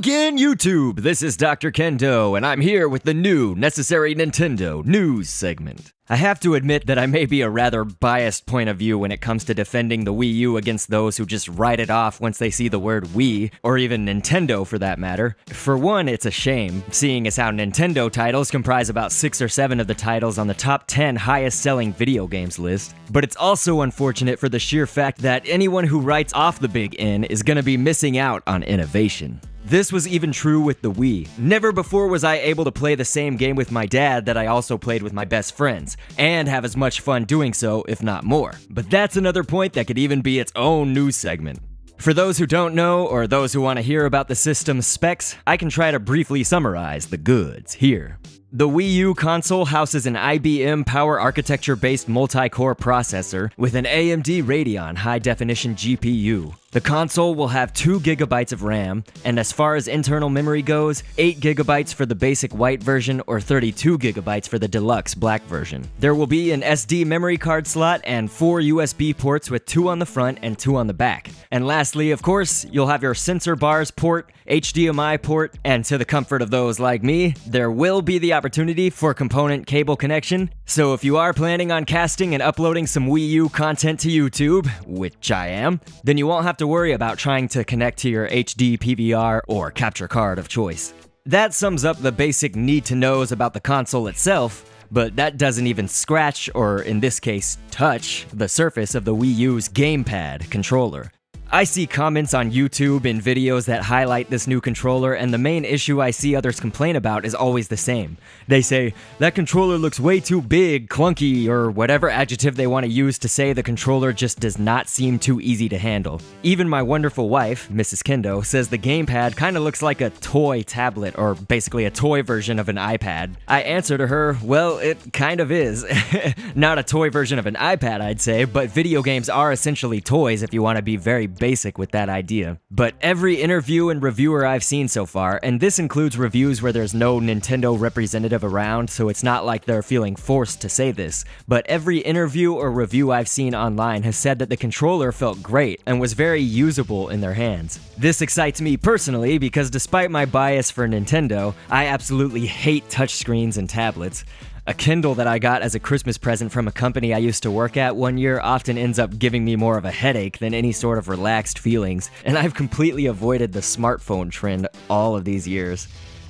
again, YouTube! This is Dr. Kendo, and I'm here with the new Necessary Nintendo News segment. I have to admit that I may be a rather biased point of view when it comes to defending the Wii U against those who just write it off once they see the word Wii, or even Nintendo for that matter. For one, it's a shame, seeing as how Nintendo titles comprise about 6 or 7 of the titles on the top 10 highest-selling video games list. But it's also unfortunate for the sheer fact that anyone who writes off the big N is gonna be missing out on innovation. This was even true with the Wii. Never before was I able to play the same game with my dad that I also played with my best friends, and have as much fun doing so, if not more. But that's another point that could even be its own news segment. For those who don't know, or those who want to hear about the system's specs, I can try to briefly summarize the goods here. The Wii U console houses an IBM Power Architecture-based multi-core processor with an AMD Radeon high-definition GPU. The console will have 2 GB of RAM, and as far as internal memory goes, 8 GB for the basic white version or 32 GB for the deluxe black version. There will be an SD memory card slot and 4 USB ports with 2 on the front and 2 on the back. And lastly, of course, you'll have your sensor bars port, HDMI port, and to the comfort of those like me, there will be the opportunity for component cable connection. So if you are planning on casting and uploading some Wii U content to YouTube, which I am, then you won't have to worry about trying to connect to your HD PVR or capture card of choice. That sums up the basic need-to-knows about the console itself, but that doesn't even scratch, or in this case, touch, the surface of the Wii U's gamepad controller. I see comments on YouTube and videos that highlight this new controller, and the main issue I see others complain about is always the same. They say, that controller looks way too big, clunky, or whatever adjective they want to use to say the controller just does not seem too easy to handle. Even my wonderful wife, Mrs. Kendo, says the gamepad kinda looks like a toy tablet, or basically a toy version of an iPad. I answer to her, well, it kind of is. Not a toy version of an iPad, I'd say, but video games are essentially toys if you want to be very basic with that idea. But every interview and reviewer I've seen so far, and this includes reviews where there's no Nintendo representative around, so it's not like they're feeling forced to say this, but every interview or review I've seen online has said that the controller felt great and was very usable in their hands. This excites me personally because despite my bias for Nintendo, I absolutely hate touchscreens and tablets. A Kindle that I got as a Christmas present from a company I used to work at one year often ends up giving me more of a headache than any sort of relaxed feelings, and I've completely avoided the smartphone trend all of these years.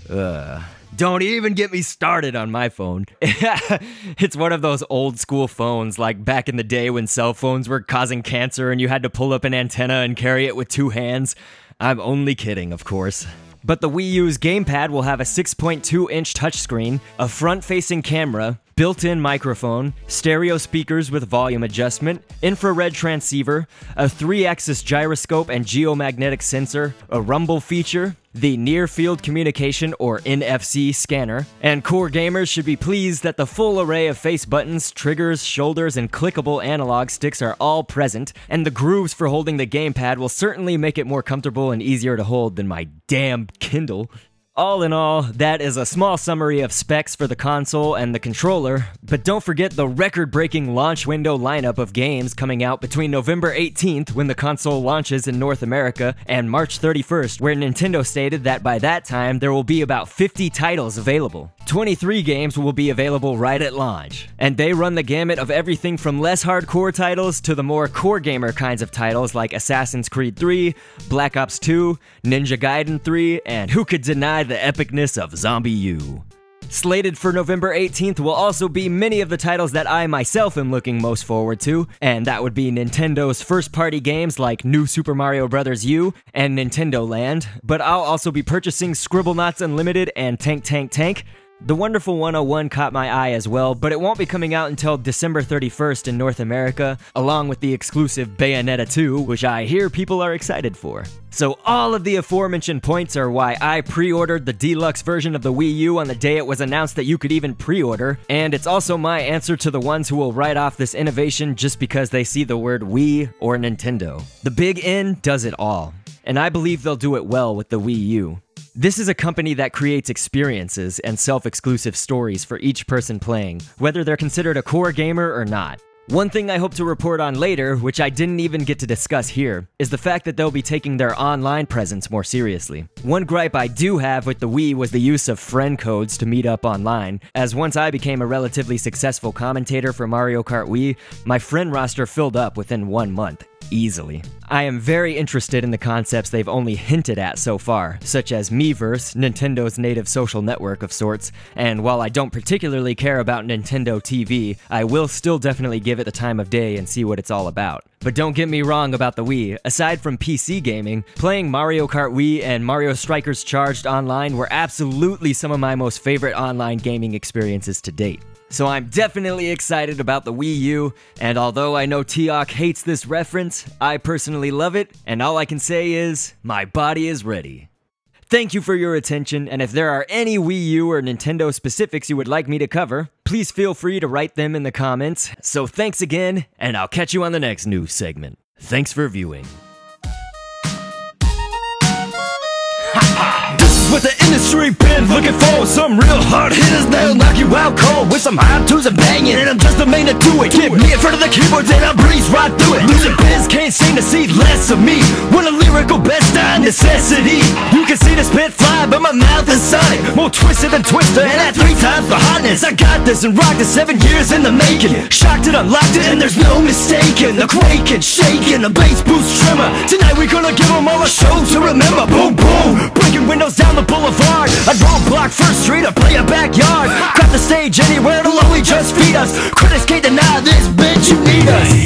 Don't even get me started on my phone. It's one of those old school phones, like back in the day when cell phones were causing cancer and you had to pull up an antenna and carry it with 2 hands. I'm only kidding, of course. But the Wii U's gamepad will have a 6.2-inch touchscreen, a front-facing camera, built-in microphone, stereo speakers with volume adjustment, infrared transceiver, a 3-axis gyroscope and geomagnetic sensor, a rumble feature, the near-field communication or NFC scanner, and core gamers should be pleased that the full array of face buttons, triggers, shoulders, and clickable analog sticks are all present, and the grooves for holding the gamepad will certainly make it more comfortable and easier to hold than my damn Kindle. All in all, that is a small summary of specs for the console and the controller, but don't forget the record-breaking launch window lineup of games coming out between November 18th, when the console launches in North America, and March 31st, where Nintendo stated that by that time there will be about 50 titles available. 23 games will be available right at launch, and they run the gamut of everything from less hardcore titles to the more core gamer kinds of titles like Assassin's Creed 3, Black Ops 2, Ninja Gaiden 3, and who could deny the epicness of Zombie U. Slated for November 18th will also be many of the titles that I myself am looking most forward to, and that would be Nintendo's first-party games like New Super Mario Bros. U and Nintendo Land, but I'll also be purchasing Scribblenauts Unlimited and Tank Tank Tank. The Wonderful 101 caught my eye as well, but it won't be coming out until December 31st in North America, along with the exclusive Bayonetta 2, which I hear people are excited for. So all of the aforementioned points are why I pre-ordered the deluxe version of the Wii U on the day it was announced that you could even pre-order, and it's also my answer to the ones who will write off this innovation just because they see the word Wii or Nintendo. The Big N does it all, and I believe they'll do it well with the Wii U. This is a company that creates experiences and self-exclusive stories for each person playing, whether they're considered a core gamer or not. One thing I hope to report on later, which I didn't even get to discuss here, is the fact that they'll be taking their online presence more seriously. One gripe I do have with the Wii was the use of friend codes to meet up online, as once I became a relatively successful commentator for Mario Kart Wii, my friend roster filled up within 1 month. Easily. I am very interested in the concepts they've only hinted at so far, such as Miiverse, Nintendo's native social network of sorts, and while I don't particularly care about Nintendo TV, I will still definitely give it the time of day and see what it's all about. But don't get me wrong about the Wii, aside from PC gaming, playing Mario Kart Wii and Mario Strikers Charged online were absolutely some of my most favorite online gaming experiences to date. So I'm definitely excited about the Wii U, and although I know Teok hates this reference, I personally love it, and all I can say is, my body is ready. Thank you for your attention, and if there are any Wii U or Nintendo specifics you would like me to cover, please feel free to write them in the comments. So thanks again, and I'll catch you on the next news segment. Thanks for viewing. What the industry been looking for, some real hard hitters that'll knock you out cold with some high tunes and banging, and I'm just the man to do it. Get me in front of the keyboards and I'll breeze right through it. Music biz can't seem to see less of me. When a lyrical best on necessity, you can see the spit fly, but my mouth is sonic, more twisted than Twister, and at 3 times the hotness. I got this and rocked it 7 years in the making. Shocked it, unlocked it, and there's no mistaking. The quaking, shaking, the bass boost trimmer. Tonight we're gonna give them all a show to remember. Boom, boom, breaking windows down the boulevard. I'd roadblock First Street or play a backyard. Grab the stage anywhere, it'll only just feed us. Critics can't deny this, bitch, you need us.